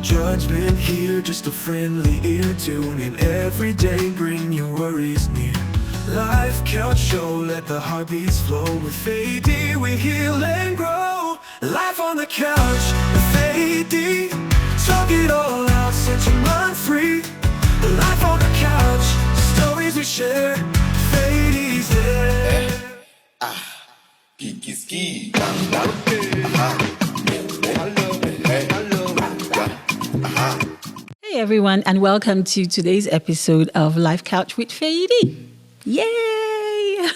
judgment here, just a friendly ear. Tune in every day, bring your worries near. Life count show, let the heartbeats flow. With Pastor Dee, we heal and grow. Life on the couch with Pastor Dee. Talk it all out, set your mind free. Life on the couch, stories we share. Pastor Dee's there. Kiki ski. Hey everyone, and welcome to today's episode of Life Couch with Pastor Dee. Yay!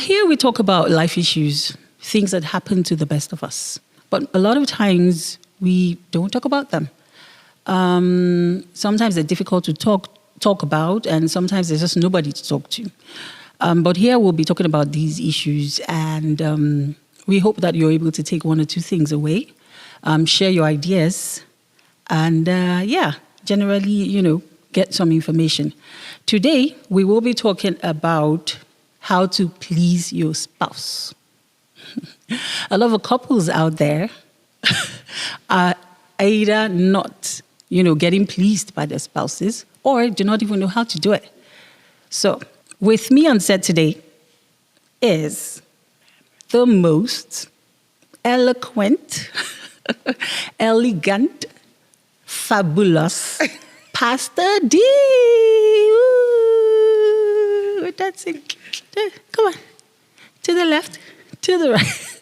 Here we talk about life issues, things that happen to the best of us. But a lot of times we don't talk about them. Sometimes they're difficult to talk about, and sometimes there's just nobody to talk to. But here we'll be talking about these issues, and we hope that you're able to take one or two things away, share your ideas, and generally, get some information. Today, we will be talking about how to please your spouse. A lot of couples out there are either not, getting pleased by their spouses or do not even know how to do it. So, with me on set today is the most eloquent, elegant, fabulous Pastor Dee. We're dancing. Come on. To the left, to the right.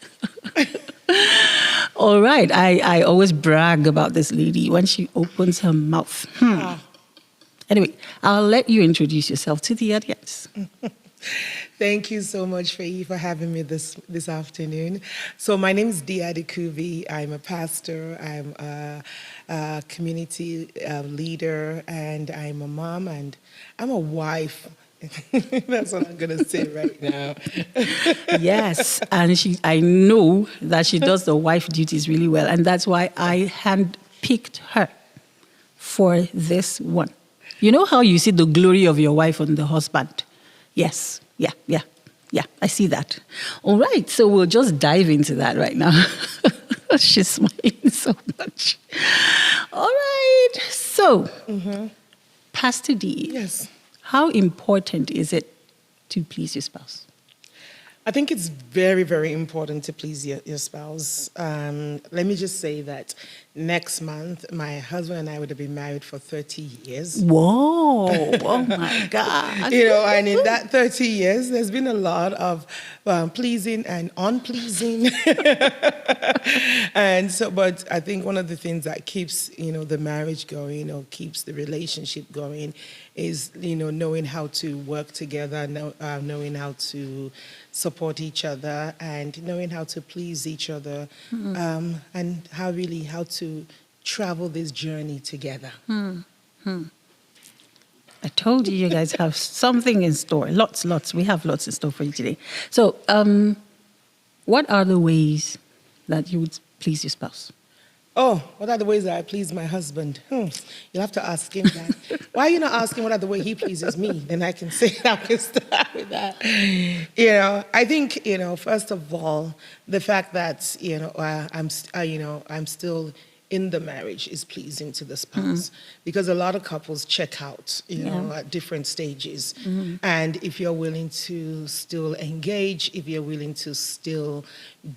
All right. I always brag about this lady when she opens her mouth. Anyway, I'll let you introduce yourself to the audience. Thank you so much, Faye, for having me this afternoon. So my name is Dee Adekuvi. I'm a pastor. I'm a community leader, and I'm a mom, and I'm a wife. That's what I'm going to say right now. Yes, and I know that she does the wife duties really well, and that's why I handpicked her for this one. You know how you see the glory of your wife on the husband? Yes. Yeah. I see that. All right. So we'll just dive into that right now. She's smiling so much. All right. So, Pastor Dee. Yes. How important is it to please your spouse? I think it's very, very important to please your spouse. Let me just say that next month, my husband and I would have been married for 30 years. Whoa. Oh, my God. And in that 30 years, there's been a lot of pleasing and unpleasing. But I think one of the things that keeps, the marriage going or keeps the relationship going is, knowing how to work together, knowing how to support each other, and knowing how to please each other, and how to travel this journey together. I told you guys have something in store. Lots. We have lots in store for you today. So, what are the ways that you would please your spouse? Oh, what are the ways that I please my husband? You'll have to ask him that. Why are you not asking what are the ways he pleases me? Then I can say I can start with that. I think, first of all, the fact that, I'm still in the marriage is pleasing to the spouse, because a lot of couples check out, at different stages. And if you're willing to still engage, if you're willing to still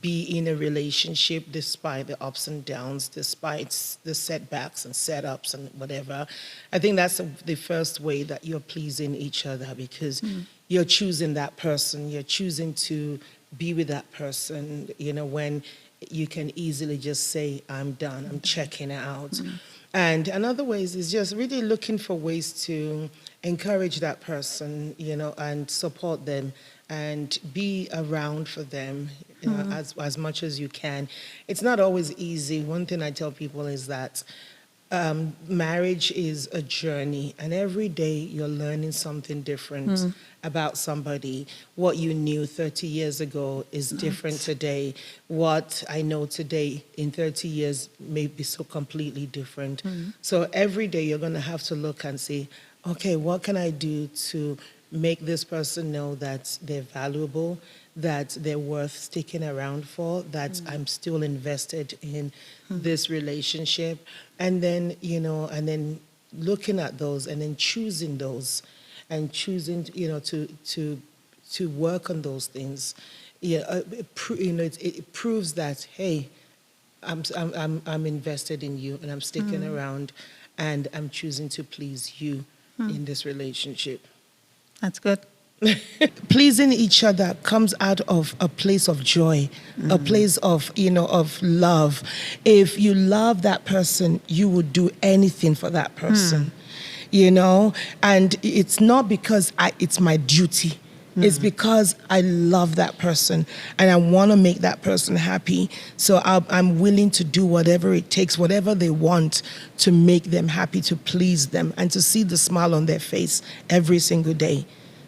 be in a relationship despite the ups and downs, despite the setbacks and setups and whatever, I think that's the first way that you're pleasing each other, because you're choosing that person, you're choosing to be with that person, when you can easily just say, I'm done, I'm checking out. And another ways is just really looking for ways to encourage that person, and support them and be around for them, as much as you can. It's not always easy. One thing I tell people is that marriage is a journey, and every day you're learning something different about somebody. What you knew 30 years ago is different today. What I know today in 30 years may be so completely different. So every day you're going to have to look and say, okay, what can I do to make this person know that they're valuable, that they're worth sticking around for, that I'm still invested in this relationship. And then, and then looking at those and then choosing those and choosing, to work on those things. Yeah, it proves that, hey, I'm invested in you and I'm sticking around and I'm choosing to please you in this relationship. That's good. Pleasing each other comes out of a place of joy, a place of, of love. If you love that person, you would do anything for that person, and it's not because it's my duty. It's because I love that person and I want to make that person happy. So I'm willing to do whatever it takes, whatever they want to make them happy, to please them and to see the smile on their face every single day.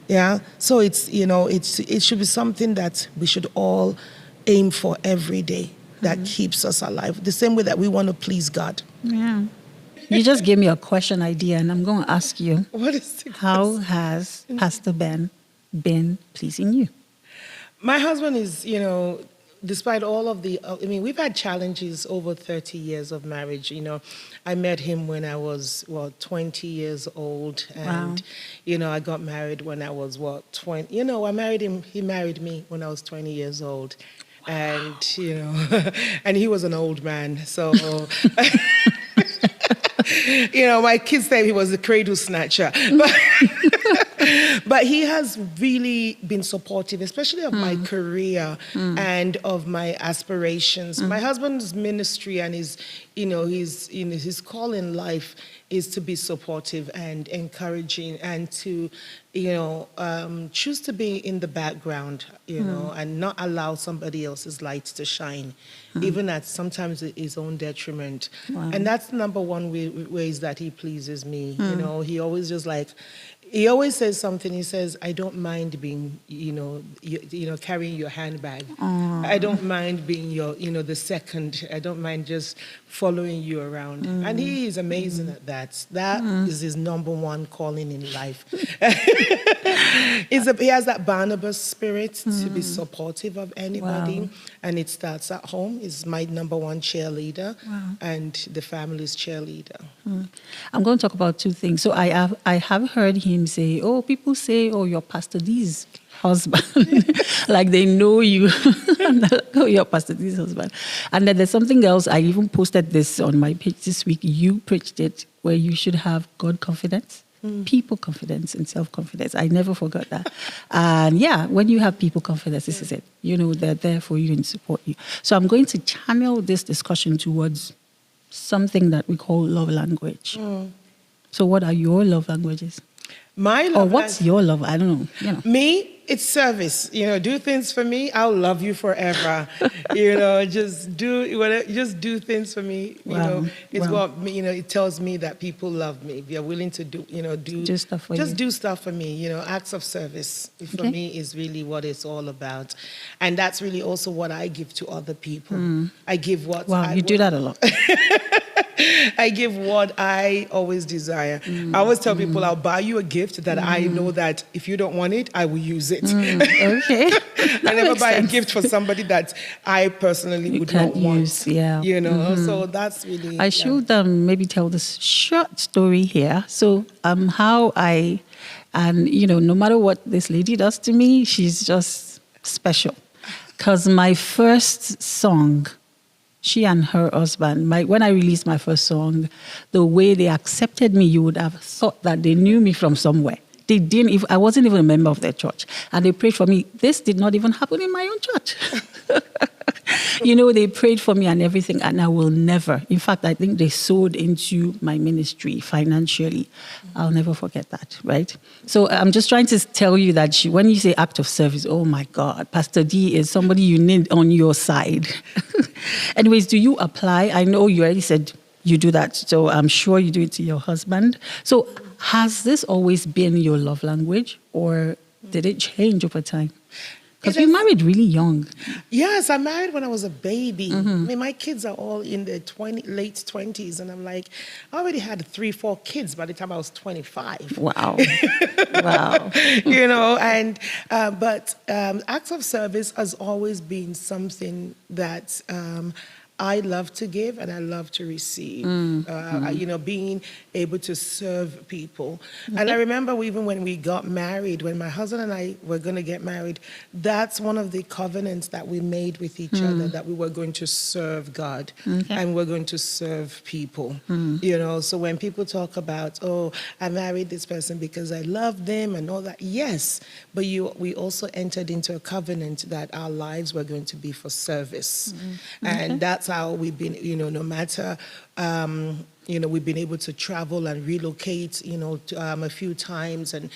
Yeah. So it's, it should be something that we should all aim for every day that keeps us alive. The same way that we want to please God. Yeah. You just gave me a question idea and I'm going to ask you, What is it? how has Pastor Ben been pleasing you? My husband is, despite all of we've had challenges over 30 years of marriage. I met him when I was, 20 years old. And, I got married when I was, 20. I married him, he married me when I was 20 years old. Wow. And, and he was an old man. So, my kids say he was a cradle snatcher. But he has really been supportive, especially of my career and of my aspirations. My husband's ministry and his call in life is to be supportive and encouraging and to, choose to be in the background, and not allow somebody else's light to shine, even at sometimes his own detriment. Wow. And that's the number one ways that he pleases me. He always he always says something. He says, I don't mind being, carrying your handbag. I don't mind being your, the second. I don't mind just following you around. And he is amazing at that. That is his number one calling in life. He has that Barnabas spirit to be supportive of anybody. Wow. And it starts at home. He's my number one cheerleader and the family's cheerleader. I'm going to talk about two things. So I have heard him say, people say, you're Pastor Dee's husband. Like they know you. You're Pastor Dee's husband. And then there's something else. I even posted this on my page this week. You preached it, where you should have God confidence, people confidence, and self-confidence. I never forgot that. And when you have people confidence, this is it. They're there for you and support you. So I'm going to channel this discussion towards something that we call love language. So what are your love languages? My love what's your love? I don't know. Me, it's service. Do things for me. I'll love you forever. Just do things for me. It's what it tells me that people love me. If you're willing to do stuff for you. Just do stuff for me. Acts of service for me is really what it's all about, and that's really also what I give to other people. I give what. Wow, you do that a lot. I give what I always desire. I always tell people I'll buy you a gift that I know that if you don't want it, I will use it. Okay. I never buy a gift for somebody that I personally would not want. Yeah. So that's really... I should maybe tell this short story here. So how no matter what this lady does to me, she's just special. Because my first song... She and her husband, when I released my first song, the way they accepted me, you would have thought that they knew me from somewhere. They didn't. I wasn't even a member of their church. And they prayed for me. This did not even happen in my own church. They prayed for me and everything, and I will never. In fact, I think they sowed into my ministry financially. I'll never forget that, right? So I'm just trying to tell you that when you say act of service, oh my God, Pastor Dee is somebody you need on your side. Anyways, do you apply? I know you already said you do that, so I'm sure you do it to your husband. So has this always been your love language, or did it change over time? Because you married really young. Yes, I married when I was a baby. I mean, my kids are all in their late 20s, and I'm like, I already had 3-4 kids by the time I was 25. Wow. Wow. You know, and but acts of service has always been something that I love to give and I love to receive. You know, being able to serve people. And I remember even when we got married, when my husband and I were going to get married, that's one of the covenants that we made with each other, that we were going to serve God and we're going to serve people. You know, so when people talk about, oh, I married this person because I love them and all that, yes, but we also entered into a covenant that our lives were going to be for service. And that's how we've been, you know, no matter, you know, we've been able to travel and relocate, you know, a few times and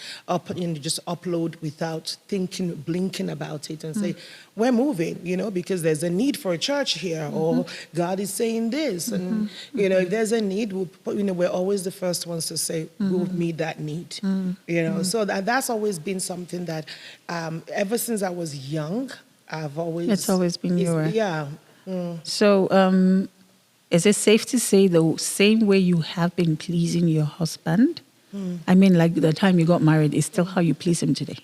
just upload without blinking about it and say, we're moving, you know, because there's a need for a church here or God is saying this. And, you know, if there's a need, we're always the first ones to say, we'll meet that need, you know. So that's always been something that ever since I was young, it's always been your... Yeah. So, is it safe to say the same way you have been pleasing your husband? I mean, like the time you got married is still how you please him today?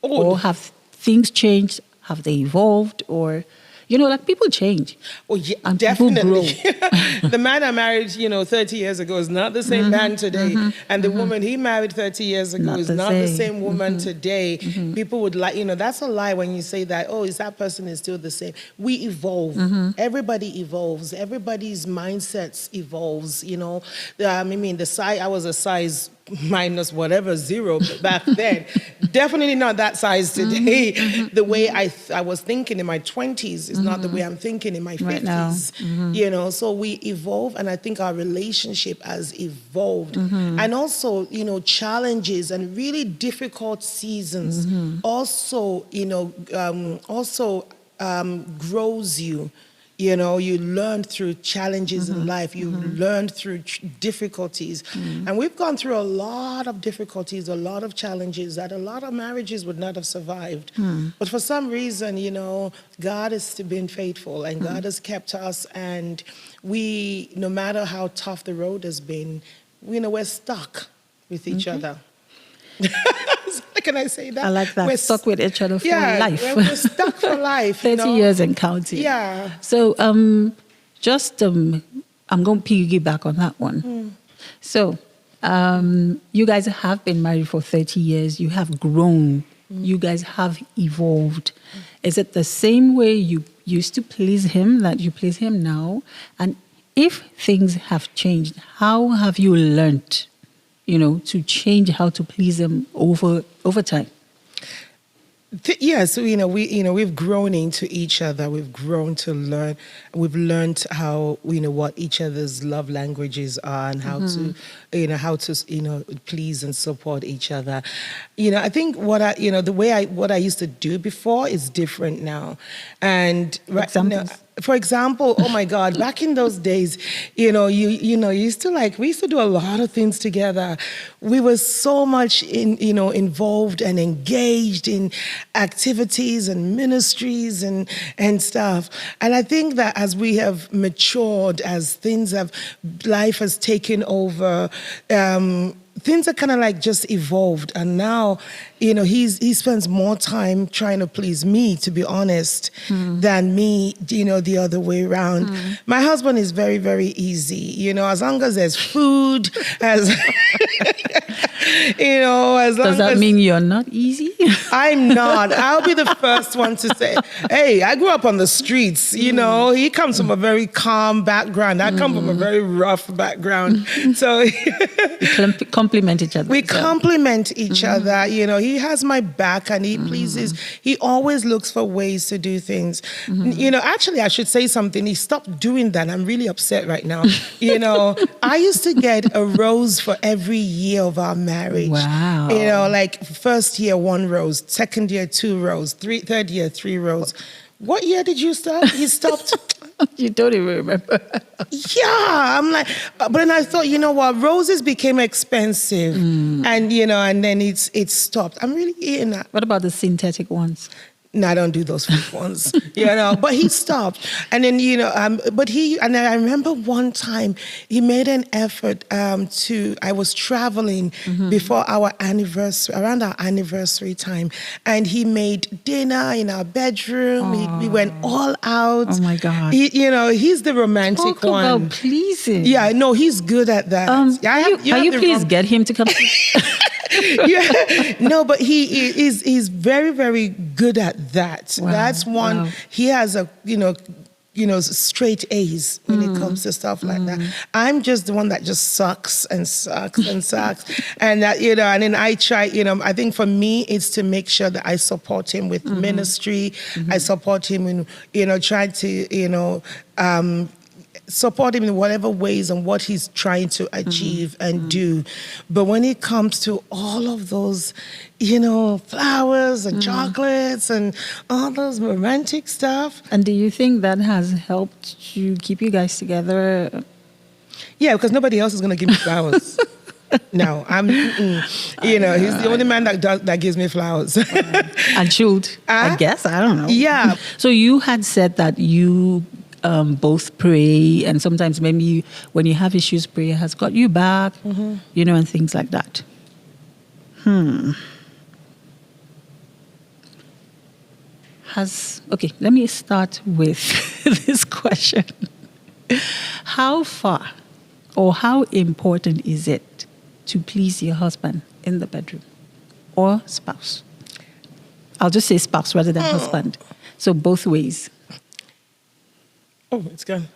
Or have things changed? Have they evolved? Or, you know, like people change. Oh, yeah, and definitely. People grow. The man I married, you know, 30 years ago is not the same man today. And the woman he married 30 years ago is not the same woman today. People would like, you know, that's a lie when you say that, oh, that person is still the same. We evolve. Everybody evolves. Everybody's mindsets evolves, you know. I mean, I was a size minus whatever 0 back then. Definitely not that size today. The way I was thinking in my 20s is not the way I'm thinking in my 50s. Right now. You know, so we evolve, and I think our relationship has evolved. And also, you know, challenges and really difficult seasons also, you know, grows you. You know, you learn through challenges in life. You learn through difficulties. And we've gone through a lot of difficulties, a lot of challenges that a lot of marriages would not have survived. But for some reason, you know, God has been faithful and God has kept us. And we, no matter how tough the road has been, you know, we're stuck with each other. Can I say that? I like that. We're stuck with each other for life. We're stuck for life. 30 years and counting. Yeah. So I'm going to piggyback on that one. So you guys have been married for 30 years. You have grown. You guys have evolved. Is it the same way you used to please him that you please him now? And if things have changed, how have you learned, you know, to change how to please them over time? Yes, you know, we've grown into each other. We've grown to learn. We've learned how, you know, what each other's love languages are and how to please and support each other. You know, I think what I used to do before is different now. And for example, oh my God, back in those days, you used to we used to do a lot of things together. We were so much involved and engaged in activities and ministries and stuff. And I think that as we have matured, as life has taken over, things are kind of like just evolved. And now, you know, he spends more time trying to please me, to be honest, than me, you know, the other way around. My husband is very, very easy, you know, as long as there's food, you know, as long as... Does that mean you're not easy? I'm not. I'll be the first one to say, hey, I grew up on the streets, you know. He comes from a very calm background. I come from a very rough background. So... You complement each other. We complement each other. You know, he has my back and he pleases. He always looks for ways to do things. You know, actually, I should say something. He stopped doing that. I'm really upset right now. You know, I used to get a rose for every year of our marriage. Wow. You know, like first year, 1 rose. Second year, 2 roses. Third year, 3 roses. What year did you stop? You stopped... You don't even remember. Yeah, I'm like, but then I thought, you know what, roses became expensive, and you know, and then it's stopped. I'm really eating that. What about the synthetic ones? No, I don't do those fake ones, but he stopped. And then, and I remember one time he made an effort I was traveling before our anniversary, around our anniversary time, and he made dinner in our bedroom. We went all out. Oh my God. He's the romantic Talk one. about pleasing. Yeah, no, he's good at that. Can you please get him to come? Yeah, no, but he's very, very good at that. Wow, That's one. wow. He has straight A's when it comes to stuff like that. I'm just the one that just sucks and sucks and sucks, and that and then I try. I think for me, it's to make sure that I support him with ministry. I support him in trying to support him in whatever ways and what he's trying to achieve and do. But when it comes to all of those, flowers and chocolates and all those romantic stuff. And do you think that has helped to keep you guys together? Yeah, because nobody else is going to give me flowers. No, he's the only man that gives me flowers. And should, I guess, I don't know. Yeah. So you had said that you both pray, and sometimes maybe when you have issues, prayer has got you back, and things like that. Okay, let me start with this question. How far or how important is it to please your husband in the bedroom or spouse? I'll just say spouse rather than husband. So both ways. Oh, it's gone.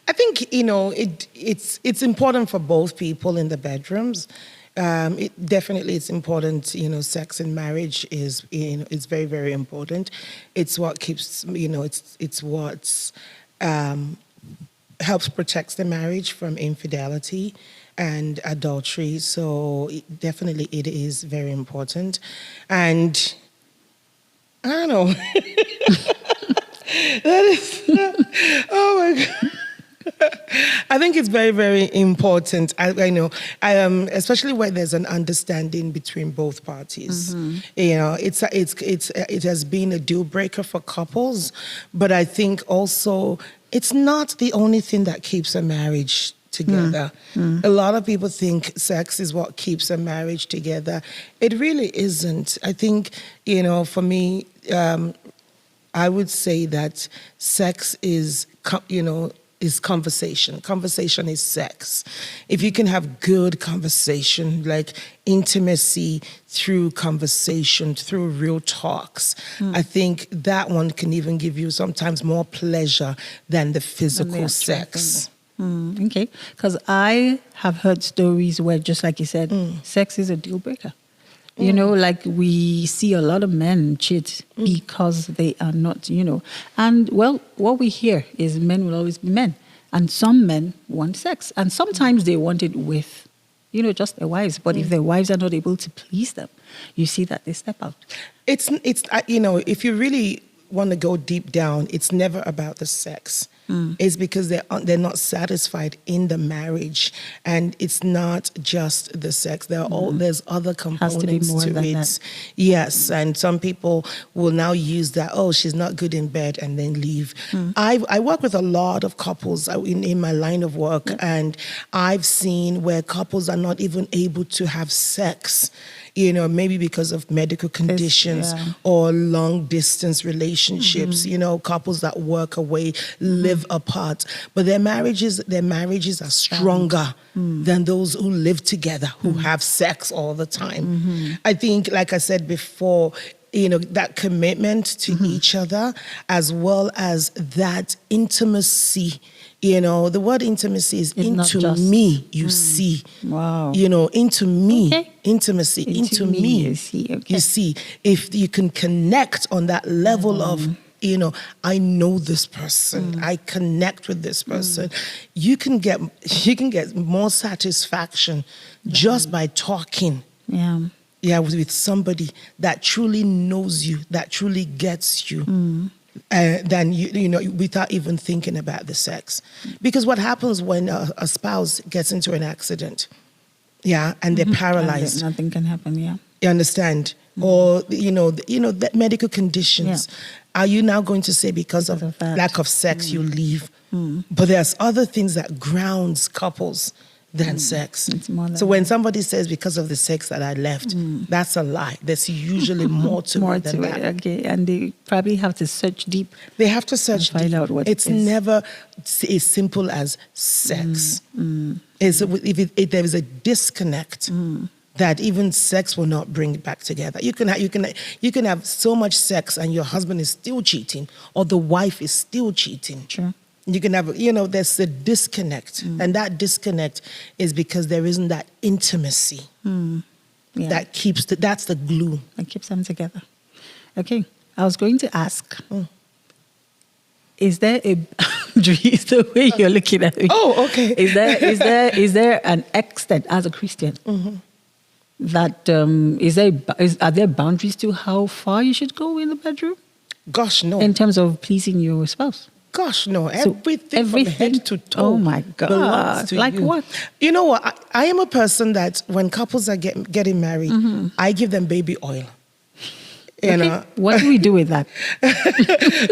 I think it's important for both people in the bedrooms. It's important. Sex in marriage is very, very important. It's what keeps it's what helps protects the marriage from infidelity and adultery. So definitely it is very important, and I don't know. That is, oh my God. I think it's very, very important. I know, especially when there's an understanding between both parties. It has been a deal breaker for couples, but I think also it's not the only thing that keeps a marriage together. A lot of people think sex is what keeps a marriage together. It really isn't. I think, for me, I would say that sex is conversation. Conversation is sex. If you can have good conversation, like intimacy through conversation, through real talks, I think that one can even give you sometimes more pleasure than the physical sex. Okay, because I have heard stories where, just like you said, sex is a deal breaker. Like we see a lot of men cheat because they are not, And, well, what we hear is men will always be men. And some men want sex. And sometimes they want it with, just their wives. But if their wives are not able to please them, you see that they step out. It's if you really want to go deep down, it's never about the sex. It's because they're not satisfied in the marriage, and it's not just the sex. There's other components to it. Yes, and some people will now use that. Oh, she's not good in bed, and then leave. I work with a lot of couples in my line of work, and I've seen where couples are not even able to have sex. Maybe because of medical conditions or long distance relationships, couples that work away, live apart. But their marriages are stronger than those who live together, who have sex all the time. I think, like I said before, that commitment to each other, as well as that intimacy. The word intimacy is it's into me, you see. Wow. Into me, okay. Intimacy, into me. You see, okay. You see, if you can connect on that level of, I know this person, I connect with this person, you can get more satisfaction just by talking. Yeah, with somebody that truly knows you, that truly gets you. Than without even thinking about the sex. Because what happens when a spouse gets into an accident, and they're paralyzed? Nothing can happen, You understand? or that medical conditions. Are you now going to say because of that. lack of sex you leave? But there's other things that grounds couples than sex. It's more than So when somebody says because of the sex that I left, that's a lie. There's usually more to it than that. Okay, and they probably have to search deep. They have to search and find deep. out what it's it is. never as simple as sex. If there is a disconnect, that even sex will not bring it back together. You can have so much sex and your husband is still cheating, or the wife is still cheating. Sure. You can have, there's a disconnect, and that disconnect is because there isn't that intimacy Yeah. that's the glue. That keeps them together. Okay, I was going to ask, is there a boundary? Is the way you're looking at me? Oh, okay. Is there an extent as a Christian that are there boundaries to how far you should go in the bedroom Gosh, no. in terms of pleasing your spouse? Gosh, no. So Everything from head to toe. Oh my belongs God! to Like you. what? You know what? I am a person that when couples are getting married, I give them baby oil. You know, What do we do with that?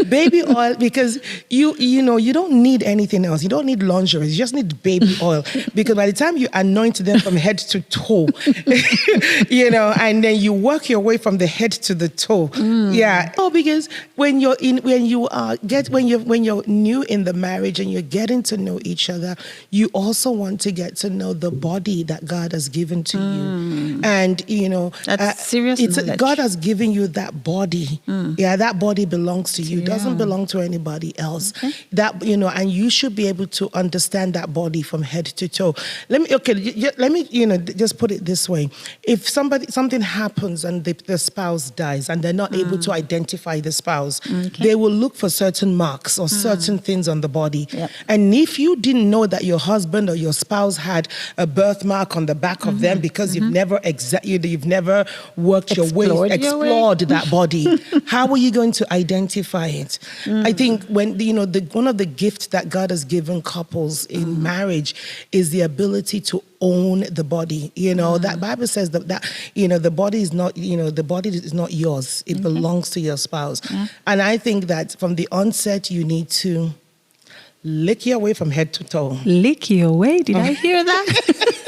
baby oil, because you don't need anything else. You don't need lingerie. You just need baby oil, because by the time you anoint them from head to toe, and then you work your way from the head to the toe. Yeah. Oh, because when you're new in the marriage and you're getting to know each other, you also want to get to know the body that God has given to you, and That's serious knowledge. God has given you that body. Yeah, that body belongs to you. It doesn't belong to anybody else. Okay. That and you should be able to understand that body from head to toe. Let me just put it this way. If something happens and the spouse dies and they're not able to identify the spouse, they will look for certain marks or certain things on the body. Yep. And if you didn't know that your husband or your spouse had a birthmark on the back of them because you've never worked explored that body, how are you going to identify it? I think when one of the gifts that God has given couples in marriage is the ability to own the body. That Bible says that the body is not yours. It belongs to your spouse. And I think that from the onset you need to lick your way from head to toe. Lick your way? Did I hear that?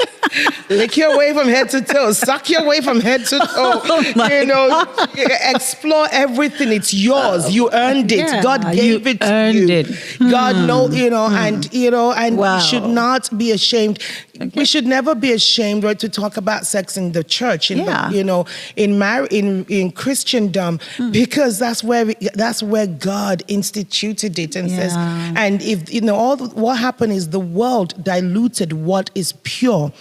Lick your way from head to toe. Suck your way from head to toe. Oh my God. Explore everything. It's yours. You earned it. Yeah, God gave it to you. It. God knows, and Wow. we should not be ashamed. Okay. We should never be ashamed, right, to talk about sex in the church, in Christendom, because that's where God instituted it and says, and if what happened is the world diluted what is pure.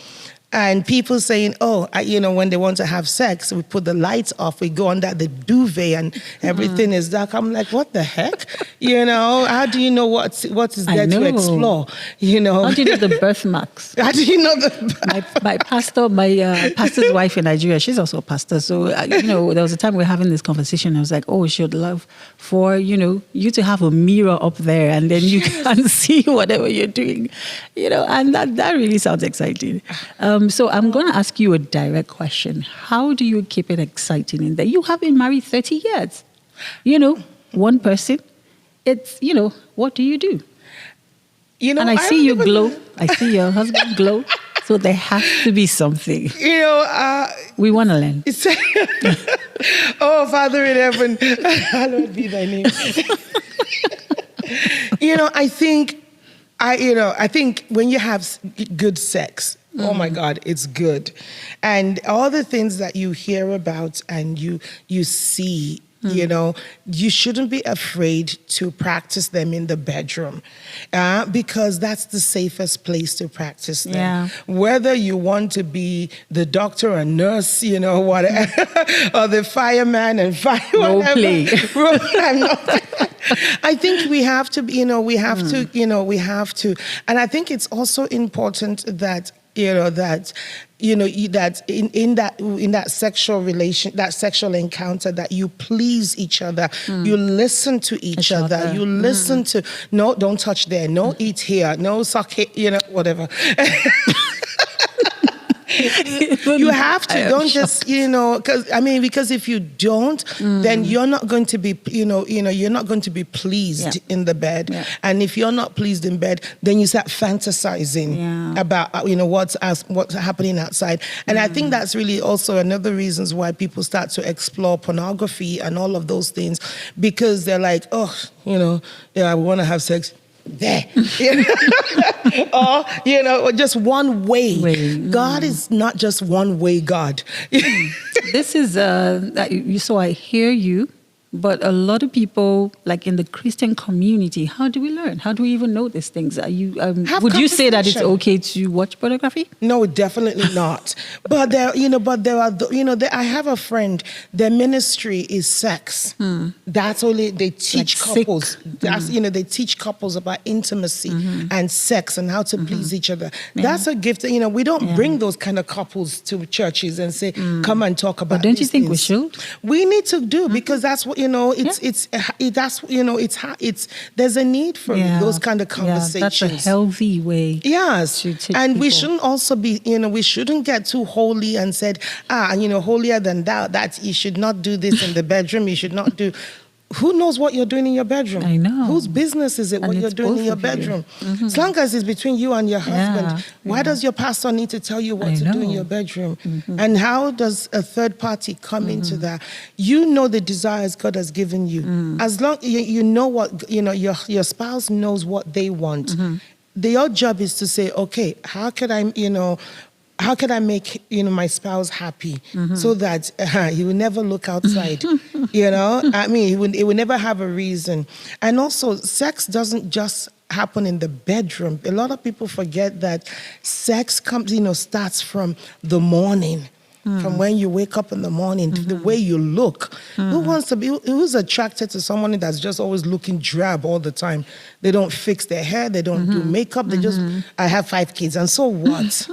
And people saying, when they want to have sex, we put the lights off, we go under the duvet and everything is dark. I'm like, what the heck? How do you know what is there to explore? How do you know the birthmarks? How do you know the... my pastor's wife in Nigeria, she's also a pastor. So, there was a time we were having this conversation. I was like, she would love for, you to have a mirror up there and then you can see whatever you're doing, and that really sounds exciting. So I'm going to ask you a direct question. How do you keep it exciting in there? You have been married 30 years. One person. It's, what do you do? And I see you glow. I see your husband glow. So there has to be something. We want to learn. Oh, Father in heaven, hallowed be thy name. I think when you have good sex, oh my God, it's good. And all the things that you hear about and you see, you shouldn't be afraid to practice them in the bedroom because that's the safest place to practice them. Yeah. Whether you want to be the doctor or nurse, whatever, or the fireman and Role play. I think we have to, we have to. And I think it's also important that, that in that sexual relation, that sexual encounter, that you please each other, you listen to each other, you listen to, no, don't touch there, no, eat here, no, suck here, whatever. You have to. Don't just, because if you don't, then you're not going to be, you're not going to be pleased in the bed. Yeah. And if you're not pleased in bed, then you start fantasizing about, what's happening outside. And I think that's really also another reasons why people start to explore pornography and all of those things, because they're like, oh, I want to have sex there. Or, just one way. God is not just one way God. This is, so I hear you, but a lot of people, like in the Christian community, how do we learn? How do we even know these things? Are you? Would you say that it's okay to watch pornography? No, definitely not. But there are, I have a friend. Their ministry is sex. That's only they teach Like couples. That's they teach couples about intimacy and sex and how to please each other. That's a gift. We don't bring those kind of couples to churches and say, "Come and talk about." But don't you think we things. should? We need to do because that's what there's a need for those kind of conversations. That's a healthy way. Yes, and we people. shouldn't also be, we shouldn't get too holy and said, holier than thou. That you should not do this in the bedroom. You should not do. Who knows what you're doing in your bedroom? I know. Whose business is it what you're doing in your bedroom? As long as it's between you and your husband, why does your pastor need to tell you what to do in your bedroom? And how does a third party come into that? You know the desires God has given you. As long you know what your spouse knows what they want. Your job is to say, okay, how can I make my spouse happy so that he will never look outside? He would never have a reason. And also, sex doesn't just happen in the bedroom. A lot of people forget that sex starts from the morning. From when you wake up in the morning to the way you look. Who's attracted to someone that's just always looking drab all the time? They don't fix their hair, they don't do makeup, they just, I have 5 kids, and so what?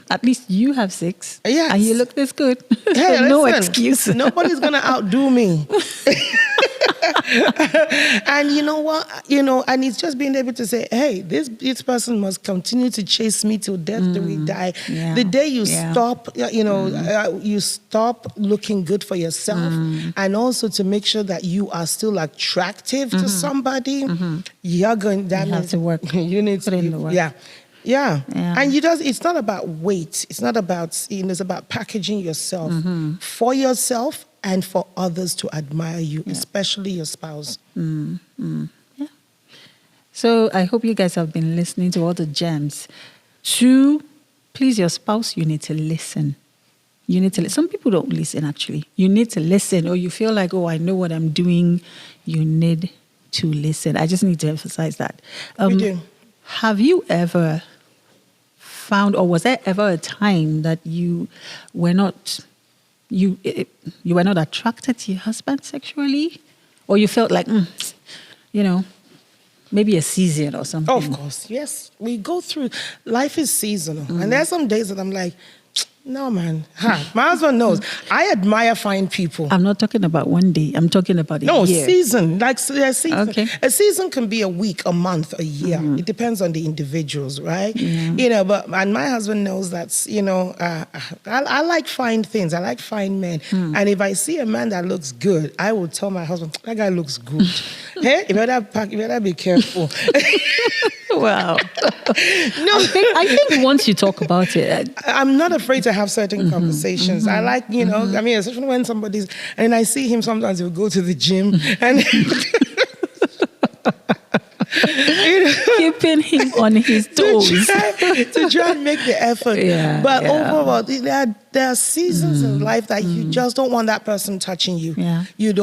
At least you have 6. Yes. And you look this good. Hey, no listen, excuse. Nobody's going to outdo me. And you know what? And it's just being able to say, hey, this person must continue to chase me till death till we die. Yeah. The day you stop, you stop looking good for yourself and also to make sure that you are still attractive to somebody, you're going, that You means have to work. You need Put to, in the work. Yeah. And it's not about weight. It's not about, it's about packaging yourself for yourself and for others to admire you, especially your spouse. Yeah. So I hope you guys have been listening to all the gems. To please your spouse, you need to listen. You need to listen. Some people don't listen, actually. You need to listen, or you feel like, oh, I know what I'm doing. You need to listen. I just need to emphasize that. We do. Have you ever found, or was there ever a time that you were not attracted to your husband sexually, or you felt like, maybe a season or something? Oh, of course, yes. We go through, life is seasonal, and there's some days that I'm like, no, man. My husband knows. I admire fine people. I'm not talking about one day. I'm talking about a year. Season. Like a season. Okay. A season can be a week, a month, a year. It depends on the individuals, right? And my husband knows that, I like fine things. I like fine men. And if I see a man that looks good, I will tell my husband, that guy looks good. Hey, you better be careful. Wow. No, I think once you talk about it, I'm not afraid to have certain conversations. I like, especially when somebody's, and I see him sometimes, he'll go to the gym and keeping him on his toes to try and make the effort. Overall, there are seasons in life that you just don't want that person touching you. You're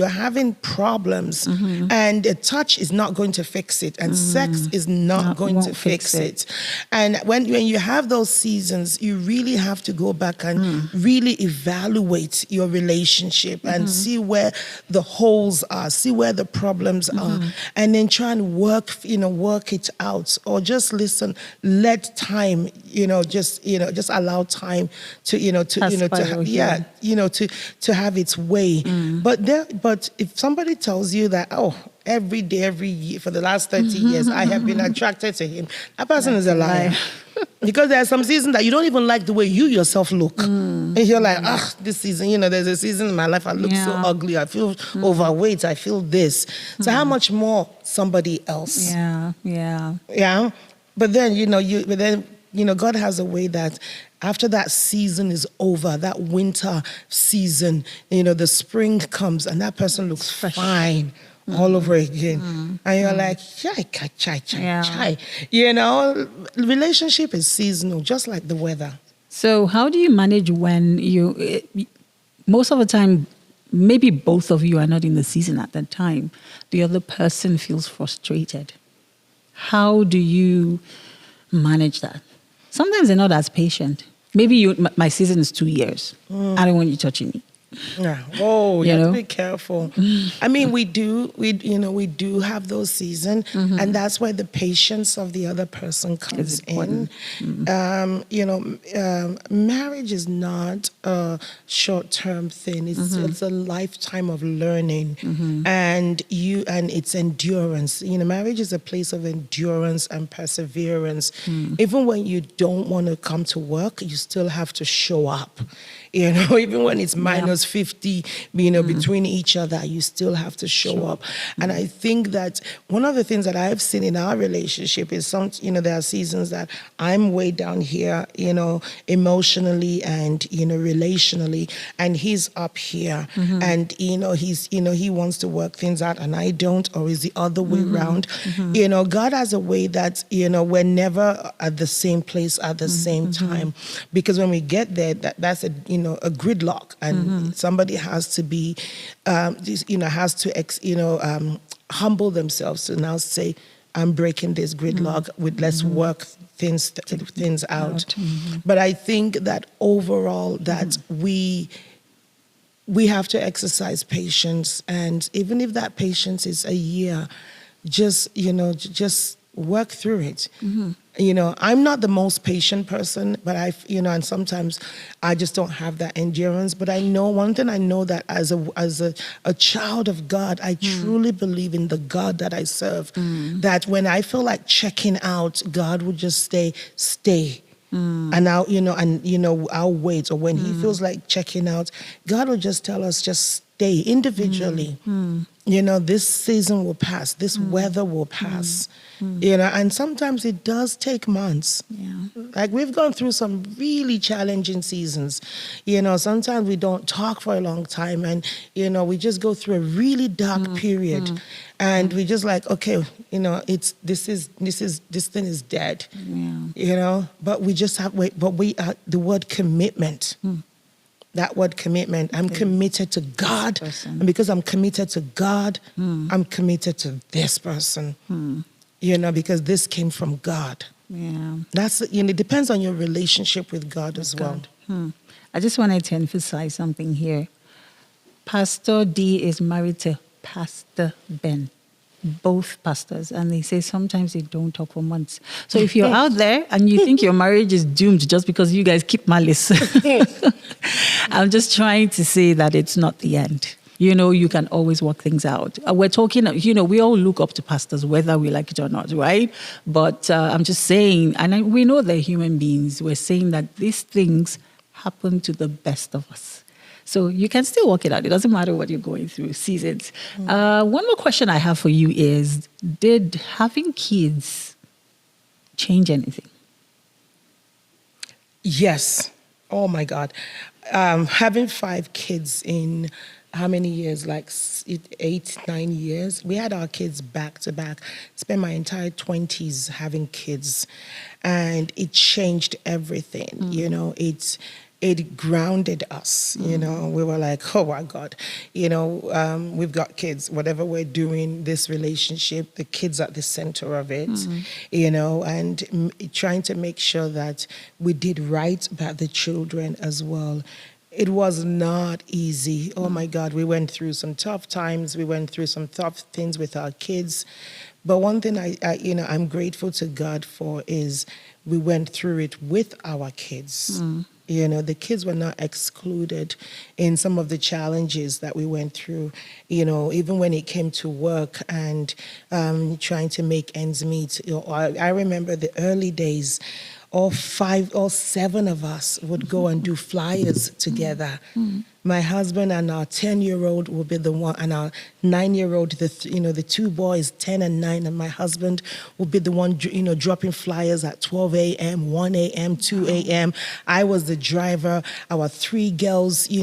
having problems, and a touch is not going to fix it, and sex is not going to fix it. And when you have those seasons, you really have to go back and really evaluate your relationship and see where the holes are, see where the problems are, and then try and work it out, or just listen. Let time, just allow time to have its way. But if somebody tells you that, every day, every year for the last 30 years I have been attracted to him, that person is a liar. Because there are some seasons that you don't even like the way you yourself look. And you're like, this season, there's a season in my life I look so ugly. I feel overweight. I feel this. So how much more somebody else? Yeah. But then, God has a way that after that season is over, that winter season, the spring comes and that person looks fine all over again. And you're like, chai. Relationship is seasonal, just like the weather. So how do you manage when most of the time, maybe both of you are not in the season at that time. The other person feels frustrated. How do you manage that? Sometimes they're not as patient. Maybe my season is 2 years. I don't want you touching me. Yeah. Oh, you have to be careful. I mean, we do have those seasons, and that's where the patience of the other person comes in. Marriage is not a short-term thing. It's a lifetime of learning, and it's endurance. Marriage is a place of endurance and perseverance. Even when you don't want to come to work, you still have to show up. Even when it's minus 50, between each other, you still have to show up. And I think that one of the things that I've seen in our relationship is there are seasons that I'm way down here, emotionally and, relationally, and he's up here. And, he wants to work things out and I don't, or is the other way around. God has a way that, we're never at the same place at the same time. Because when we get there, that's a gridlock, and somebody has to be, humble themselves to now say, I'm breaking this gridlock. Let's work things out. But I think that overall, that we have to exercise patience, and even if that patience is a year, just work through it. I'm not the most patient person, but and sometimes I just don't have that endurance. But I know one thing. I know that as a child of God, I truly believe in the God that I serve. That when I feel like checking out, God will just stay. And I'll wait. Or when He feels like checking out, God will just tell us, just stay individually. This season will pass. This weather will pass. And sometimes it does take months. Like we've gone through some really challenging seasons. Sometimes we don't talk for a long time, and we just go through a really dark period, and we just like, okay, this thing is dead. But we just have the word commitment. That word commitment. I'm committed to God. And because I'm committed to God, I'm committed to this person. Because this came from God. That's, it depends on your relationship with God as well. I just wanted to emphasize something here. Pastor Dee is married to Pastor Ben. Both pastors, and they say sometimes they don't talk for months. So if you're out there and you think your marriage is doomed just because you guys keep malice, I'm just trying to say that it's not the end. You can always work things out. We're talking, we all look up to pastors, whether we like it or not, right? But I'm just saying, and we know they're human beings. We're saying that these things happen to the best of us. So you can still work it out. It doesn't matter what you're going through, seasons. One more question I have for you is, did having kids change anything? Yes. Oh, my God. Having 5 kids in how many years? Like 8, 9 years. We had our kids back to back. Spent my entire 20s having kids. And it changed everything. It grounded us, we were like, oh my God, we've got kids, whatever we're doing, this relationship, the kids at the center of it, and trying to make sure that we did right by the children as well. It was not easy. Oh my God, we went through some tough times. We went through some tough things with our kids. But one thing I'm grateful to God for is we went through it with our kids. The kids were not excluded in some of the challenges that we went through, even when it came to work and trying to make ends meet. I remember the early days all 5 or 7 of us would go and do flyers together. My husband and our 10-year-old will be the one, and our 9-year-old, the 2 boys, 10 and 9, and my husband will be the one, dropping flyers at 12 a.m., 1 a.m., 2 a.m. I was the driver. Our 3 girls, 3,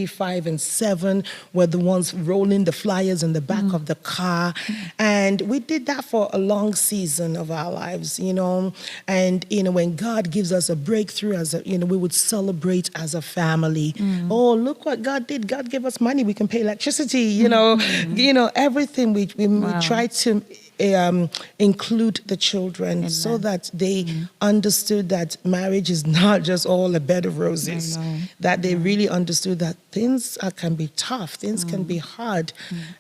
5, and 7 were the ones rolling the flyers in the back of the car. And we did that for a long season of our lives, And, when God gives us a breakthrough, we would celebrate as a family. Oh, look what God did. God gave us money. We can pay electricity, everything. We try to include the children so that they understood that marriage is not just all a bed of roses, that they really understood that things can be tough, things can be hard,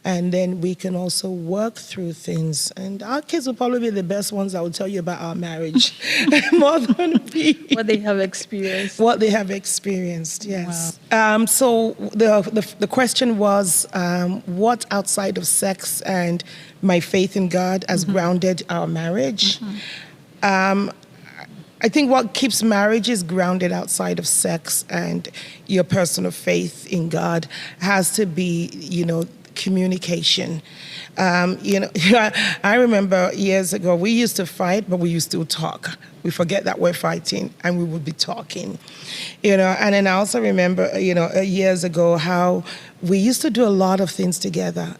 and then we can also work through things. And our kids will probably be the best ones that will tell you about our marriage more than we. What they have experienced. What they have experienced, yes. Wow. So the question was, what outside of sex and my faith in God has grounded our marriage? I think what keeps marriages grounded outside of sex and your personal faith in God has to be, communication. I remember years ago, we used to fight, but we used to talk. We forget that we're fighting, and we would be talking, And then I also remember, years ago, how we used to do a lot of things together,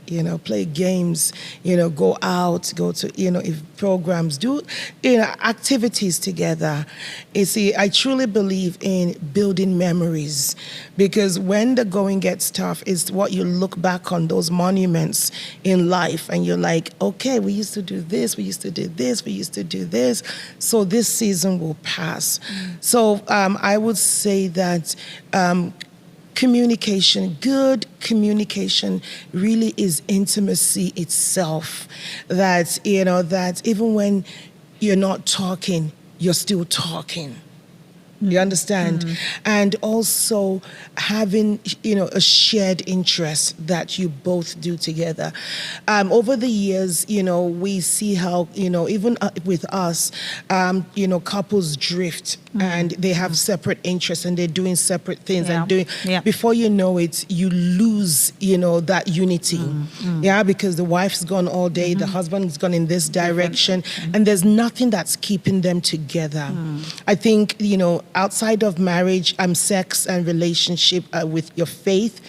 play games, go out, go to, programs, do, activities together. You see, I truly believe in building memories, because when the going gets tough, it's what you look back on, those monuments in life, and you're like, okay, we used to do this, we used to do this, we used to do this, so this season will pass. So I would say that communication, good communication, really is intimacy itself. That, that even when you're not talking, you're still talking. You understand? And also having, a shared interest that you both do together. Over the years, we see how, even with us, couples drift and they have separate interests and they're doing separate things and before you know it, you lose, that unity. Yeah, because the wife's gone all day, the husband's gone in this direction, and there's nothing that's keeping them together. I think, outside of marriage, sex and relationship with your faith,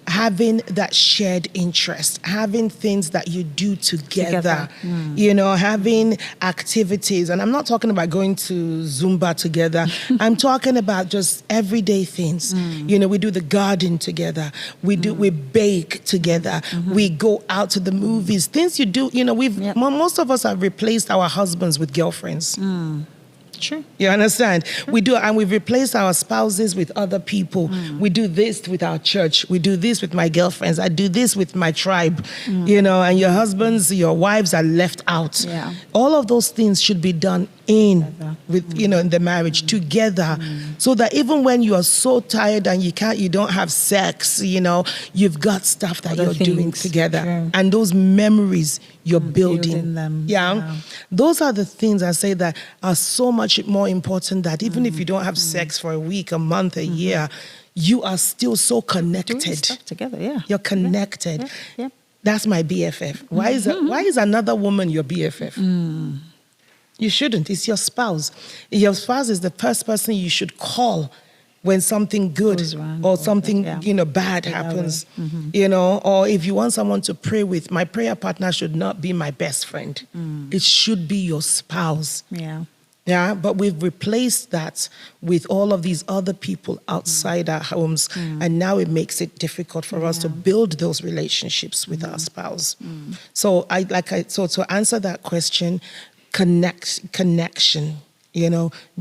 having that shared interest, having things that you do together. Having activities. And I'm not talking about going to Zumba together. I'm talking about just everyday things. We do the garden together. We bake together. We go out to the movies. Things you do, most of us have replaced our husbands with girlfriends. True. You understand? We do, and we've replaced our spouses with other people. We do this with our church. We do this with my girlfriends. I do this with my tribe. And your husbands, your wives are left out. Yeah. All of those things should be done in the marriage together, so that even when you are so tired and you don't have sex, you've got stuff that you're doing together, and those memories you're building them. Yeah. Those are the things I say that are so much more important, that even if you don't have sex for a week, a month, a year, you are still so connected. Doing stuff together, You're connected. That's my BFF. Why is another woman your BFF? You shouldn't. It's your spouse. Your spouse is the first person you should call when something good or something bad happens. Or if you want someone to pray with, my prayer partner should not be my best friend. It should be your spouse. Yeah, but we've replaced that with all of these other people outside our homes, and now it makes it difficult for us to build those relationships with our spouse. So to answer that question, connection,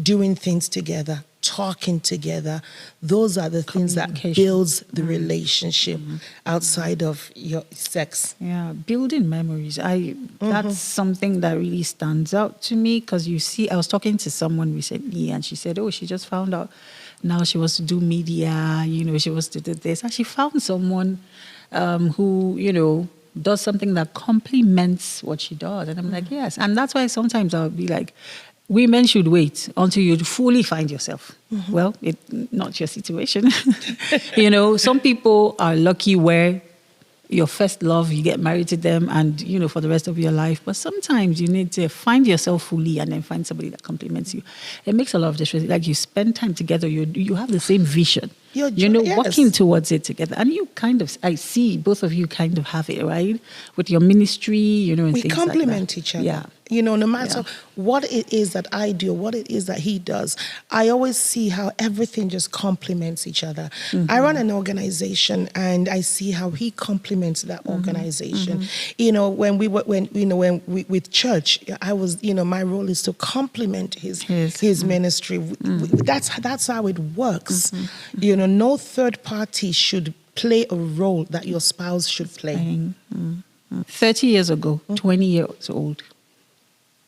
doing things together, talking together, those are the things that builds the relationship outside of your sex. Yeah, building memories. That's something that really stands out to me, because I was talking to someone recently and she said, she just found out now she wants to do media, she wants to do this. And she found someone who, does something that complements what she does. And I'm like, yes. And that's why sometimes I'll be like, women should wait until you fully find yourself. Well, not your situation. Some people are lucky where your first love, you get married to them and, for the rest of your life. But sometimes you need to find yourself fully and then find somebody that complements you. It makes a lot of difference. Like you spend time together, you have the same vision. Yes. Working towards it together. And I see both of you kind of have it, right? With your ministry, and we things complement like that. each other. Yeah. No matter what it is that I do, what it is that he does, I always see how everything just complements each other. I run an organization and I see how he complements that organization. When we with church, I was, my role is to complement his ministry. That's how it works. No third party should play a role that your spouse should play. 30 years ago, 20 years old,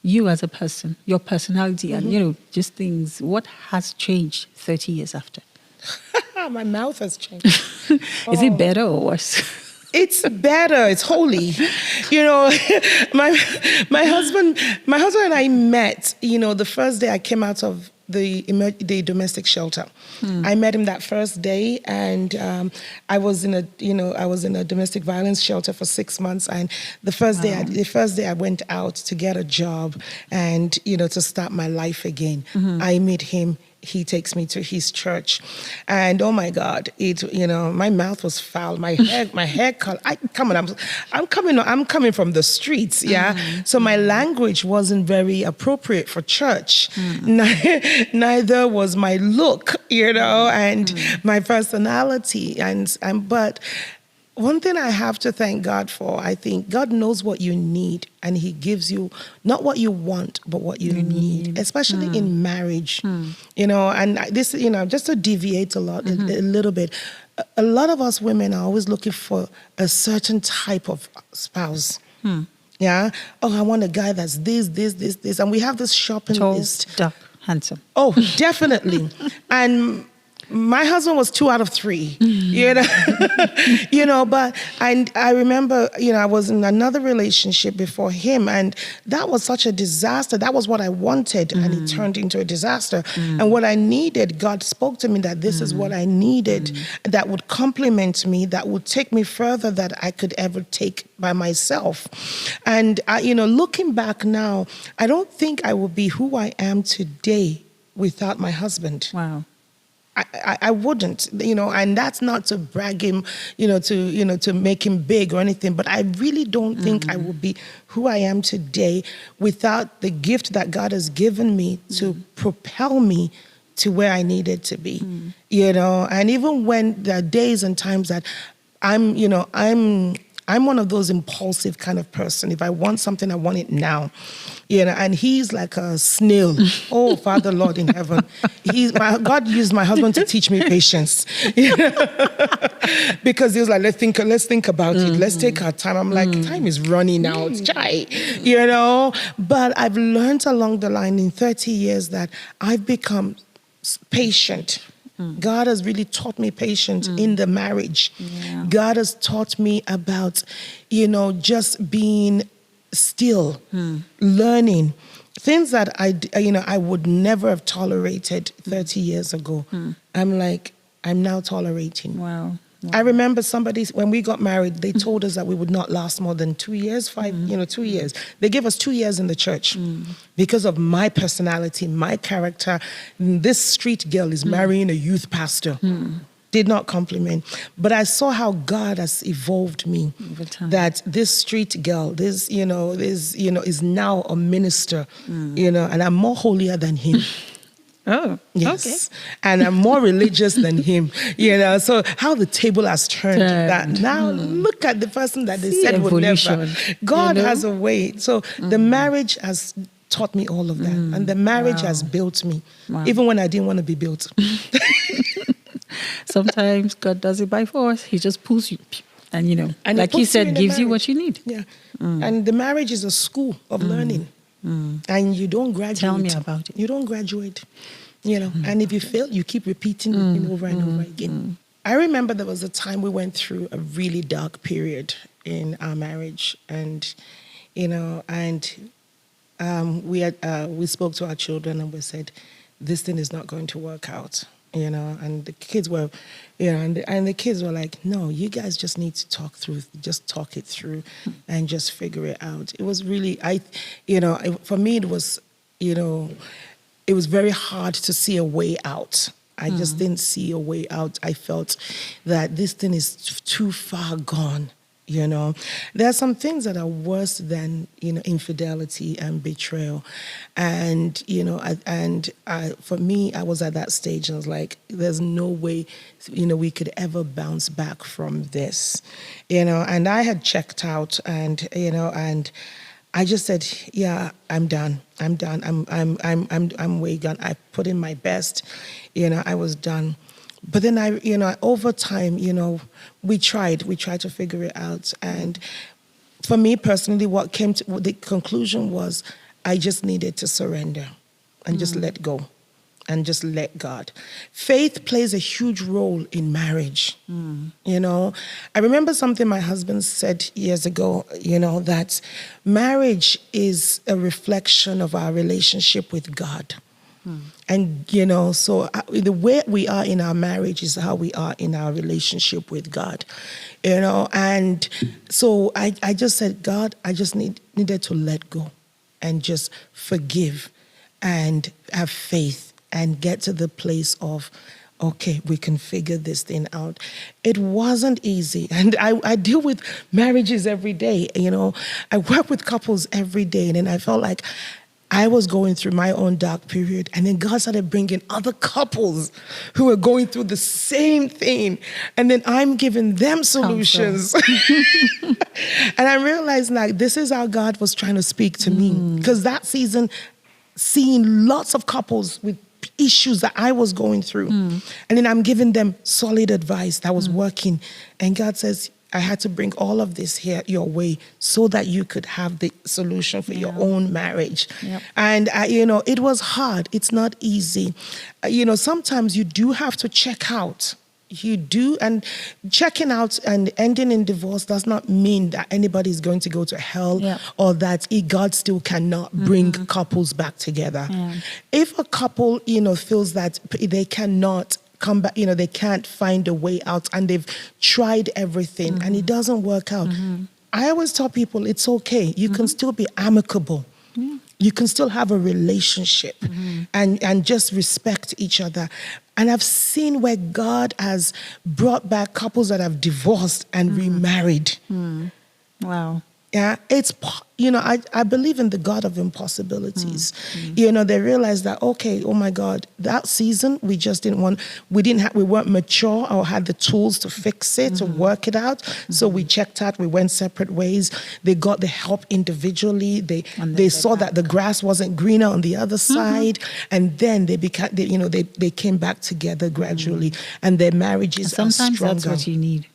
you as a person, your personality and, just things, what has changed 30 years after? My mouth has changed. Is it better or worse? It's better. It's holy. My husband and I met, the first day I came out of the domestic shelter. I met him that first day, and I was in a domestic violence shelter for 6 months. And the first day I went out to get a job and to start my life again. I meet him. He takes me to his church, and oh my God, my mouth was foul, my hair color. I'm coming from the streets, So my language wasn't very appropriate for church. Neither was my look, and my personality, but. One thing I have to thank God for, I think God knows what you need, and he gives you not what you want, but what you need, especially in marriage. And this, just to deviate a little bit, a lot of us women are always looking for a certain type of spouse. Yeah. Oh, I want a guy that's this. And we have this shopping list. Dark, handsome. Oh, definitely. And my husband was 2 out of 3, but I remember, I was in another relationship before him, and that was such a disaster. That was what I wanted, and it turned into a disaster. And what I needed, God spoke to me that this is what I needed, that would complement me, that would take me further than I could ever take by myself. And, looking back now, I don't think I would be who I am today without my husband. Wow. I wouldn't, and that's not to brag him, to make him big or anything, but I really don't think I would be who I am today without the gift that God has given me to propel me to where I needed to be, and even when there are days and times that I'm one of those impulsive kind of person. If I want something, I want it now. And he's like a snail. Oh, Father, Lord in heaven. God used my husband to teach me patience. Because he was like, let's think about it. Let's take our time. I'm like, time is running out. But I've learned along the line in 30 years that I've become patient. God has really taught me patience in the marriage. Yeah. God has taught me about, just being still, learning things that I would never have tolerated 30 years ago. I'm now tolerating. Wow. I remember when we got married, they told us that we would not last more than 2 years, 2 years. They gave us 2 years in the church because of my personality, my character. This street girl is marrying a youth pastor. Did not compliment. But I saw how God has evolved me. That this street girl, is now a minister, and I'm more holier than him. Oh, yes. Okay. And I'm more religious than him, so how the table has turned. That now look at the person that they said would never. God has a way. So the marriage has taught me all of that. And the marriage has built me, even when I didn't want to be built. Sometimes God does it by force. He just pulls you. And, and like he said, gives you what you need. Yeah. And the marriage is a school of learning. And you don't graduate. Tell me about it. You don't graduate, and if you fail, you keep repeating it over and over again. I remember there was a time we went through a really dark period in our marriage, and we spoke to our children and we said, this thing is not going to work out, and the kids were, and the kids were like, no, you guys just need to talk it through and just figure it out. It was really, for me, it was, it was very hard to see a way out. I just didn't see a way out. I felt that this thing is too far gone. There are some things that are worse than, infidelity and betrayal. And, for me, I was at that stage and I was like, there's no way, we could ever bounce back from this, and I had checked out and I just said, yeah, I'm done. I'm way gone. I put in my best, I was done. But then over time, we tried to figure it out. And for me personally, what came to the conclusion was I just needed to surrender and just let go and just let God. Faith plays a huge role in marriage. I remember something my husband said years ago, that marriage is a reflection of our relationship with God. And, so the way we are in our marriage is how we are in our relationship with God, and so I just said, God, I just needed to let go and just forgive and have faith and get to the place of, okay, we can figure this thing out. It wasn't easy. And I deal with marriages every day, I work with couples every day, and then I felt like I was going through my own dark period, and then God started bringing other couples who were going through the same thing, and then I'm giving them solutions. And I realized, like, this is how God was trying to speak to me, because that season, seeing lots of couples with issues that I was going through, and then I'm giving them solid advice that was working, and God says, I had to bring all of this here your way so that you could have the solution for your own marriage. Yep. And, it was hard. It's not easy. Sometimes you do have to check out. You do. And checking out and ending in divorce does not mean that anybody is going to go to hell or that God still cannot bring couples back together. Yeah. If a couple, feels that they cannot come back, they can't find a way out and they've tried everything and it doesn't work out. I always tell people it's okay. You can still be amicable. You can still have a relationship and just respect each other. And I've seen where God has brought back couples that have divorced and remarried. Wow. Yeah, it's, I believe in the God of impossibilities. They realized that, okay, oh my God, that season we just we weren't mature or had the tools to fix it, to work it out. So we checked out, we went separate ways. They got the help individually. They saw that the grass wasn't greener on the other side. And then they came back together gradually and their marriages are stronger. Sometimes that's what you need.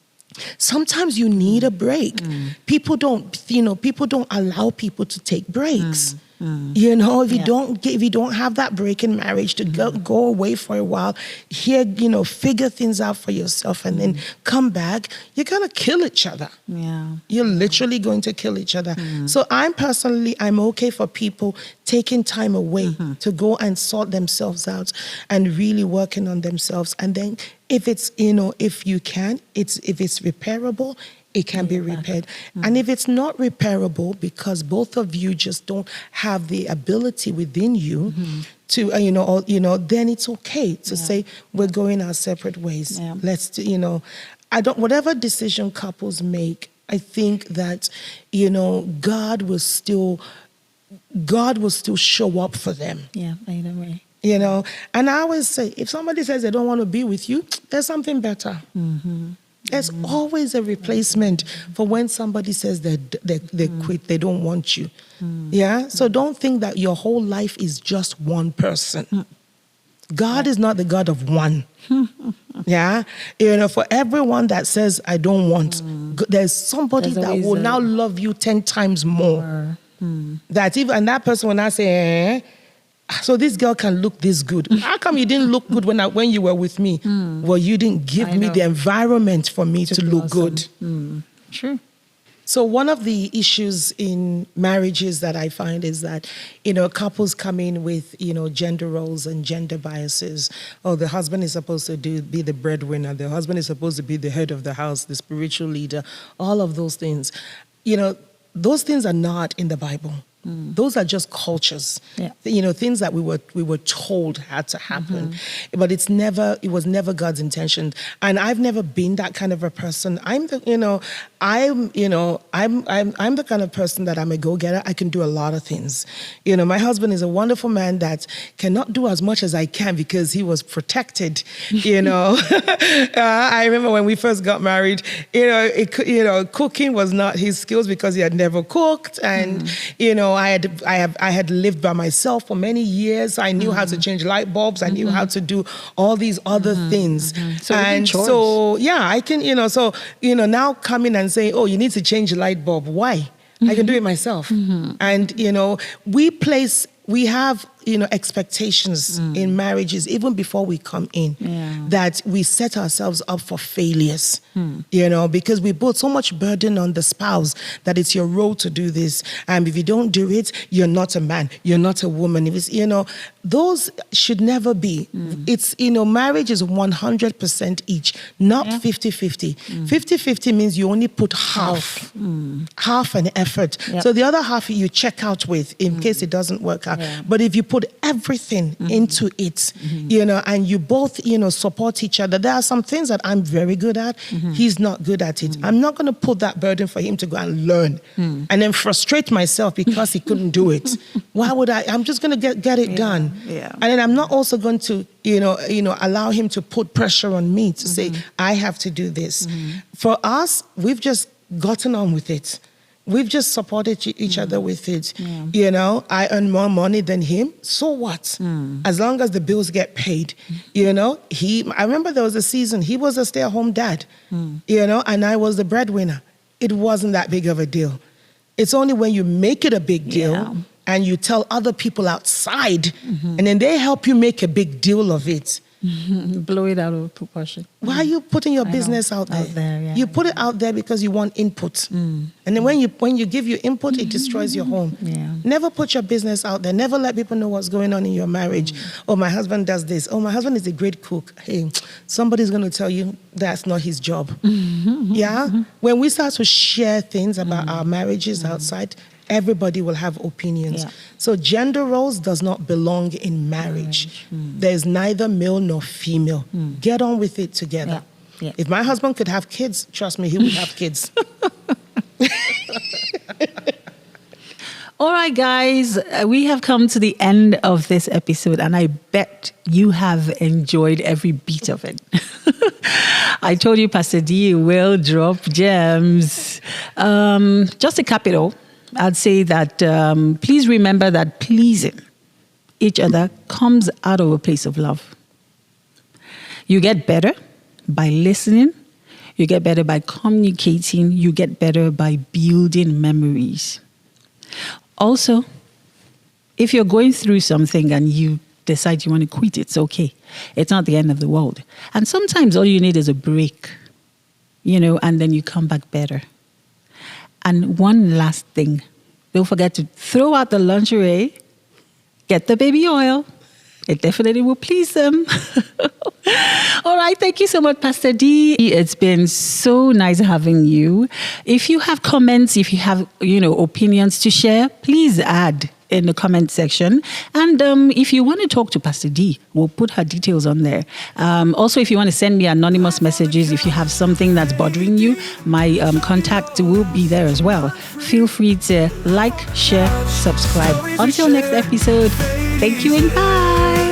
Sometimes you need a break. People don't allow people to take breaks. If you don't have that break in marriage to go away for a while, figure things out for yourself and then come back, you're going to kill each other. Yeah. You're literally going to kill each other. So I'm okay for people taking time away to go and sort themselves out and really working on themselves. And then if it's, if it's repairable, it can be repaired. And if it's not repairable because both of you just don't have the ability within you to, then it's okay to say we're going our separate ways. Yeah. Let's, whatever decision couples make, I think that, God will still show up for them. Yeah, either way. And I always say, if somebody says they don't want to be with you, there's something better. There's always a replacement for when somebody says they quit, they don't want you. Yeah? So don't think that your whole life is just one person. God is not the God of one. Yeah? For everyone that says, I don't want, there's somebody that will now love you 10 times more. That even, and that person will now say, so this girl can look this good. How come you didn't look good when you were with me? Well, you didn't give me the environment for me to look good. True. So one of the issues in marriages that I find is that, couples come in with, gender roles and gender biases. Oh, the husband is supposed to be the breadwinner. The husband is supposed to be the head of the house, the spiritual leader, all of those things. Those things are not in the Bible. Those are just cultures, things that we were told had to happen, but it was never God's intention. And I've never been that kind of a person. I'm the kind of person that I'm a go-getter. I can do a lot of things. My husband is a wonderful man that cannot do as much as I can because he was protected. I remember when we first got married. Cooking was not his skills because he had never cooked, and I had lived by myself for many years. I knew how to change light bulbs. I knew how to do all these other things. So I can, now coming and saying, oh, you need to change the light bulb. Why? I can do it myself. And, we have, expectations in marriages, even before we come in, that we set ourselves up for failures, because we put so much burden on the spouse that it's your role to do this. And if you don't do it, you're not a man, you're not a woman. If it's, those should never be. It's, marriage is 100% each, not 50-50. 50-50 means you only put half an effort. So the other half you check out with in case it doesn't work out. But if you put everything into it, and you both, support each other. There are some things that I'm very good at. He's not good at it. I'm not going to put that burden for him to go and learn and then frustrate myself because he couldn't do it. Why would I? I'm just going to get it done. And then I'm not also going to, allow him to put pressure on me to say, I have to do this. For us, we've just gotten on with it. We've just supported each other with it. I earn more money than him. So what? As long as the bills get paid. I remember there was a season, he was a stay-at-home dad, and I was the breadwinner. It wasn't that big of a deal. It's only when you make it a big deal and you tell other people outside, and then they help you make a big deal of it. Blow it out of proportion. Why are you putting your business out there? You put it out there because you want input. And then when you give your input, it destroys your home. Never put your business out there. Never let people know what's going on in your marriage. Oh, my husband does this. Oh, my husband is a great cook. Hey, somebody's going to tell you that's not his job. When we start to share things about our marriages outside, everybody will have opinions. So gender roles does not belong in marriage. There's neither male nor female. Get on with it together. If my husband could have kids, trust me, he would have kids. All right, guys, we have come to the end of this episode, and I bet you have enjoyed every beat of it. I told you Pastor Dee will drop gems. Just to cap it all, I'd say that please remember that pleasing each other comes out of a place of love. You get better by listening. You get better by communicating. You get better by building memories. Also, if you're going through something and you decide you want to quit, it's okay. It's not the end of the world. And sometimes all you need is a break, and then you come back better. And one last thing, don't forget to throw out the lingerie, get the baby oil. It definitely will please them. All right, thank you so much, Pastor Dee. It's been so nice having you. If you have comments, if you have, opinions to share, please add in the comment section. And if you want to talk to Pastor Dee, we'll put her details on there. Also, if you want to send me anonymous messages, if you have something that's bothering you, my contact will be there as well. Feel free to like, share, subscribe. Until next episode, thank you and bye.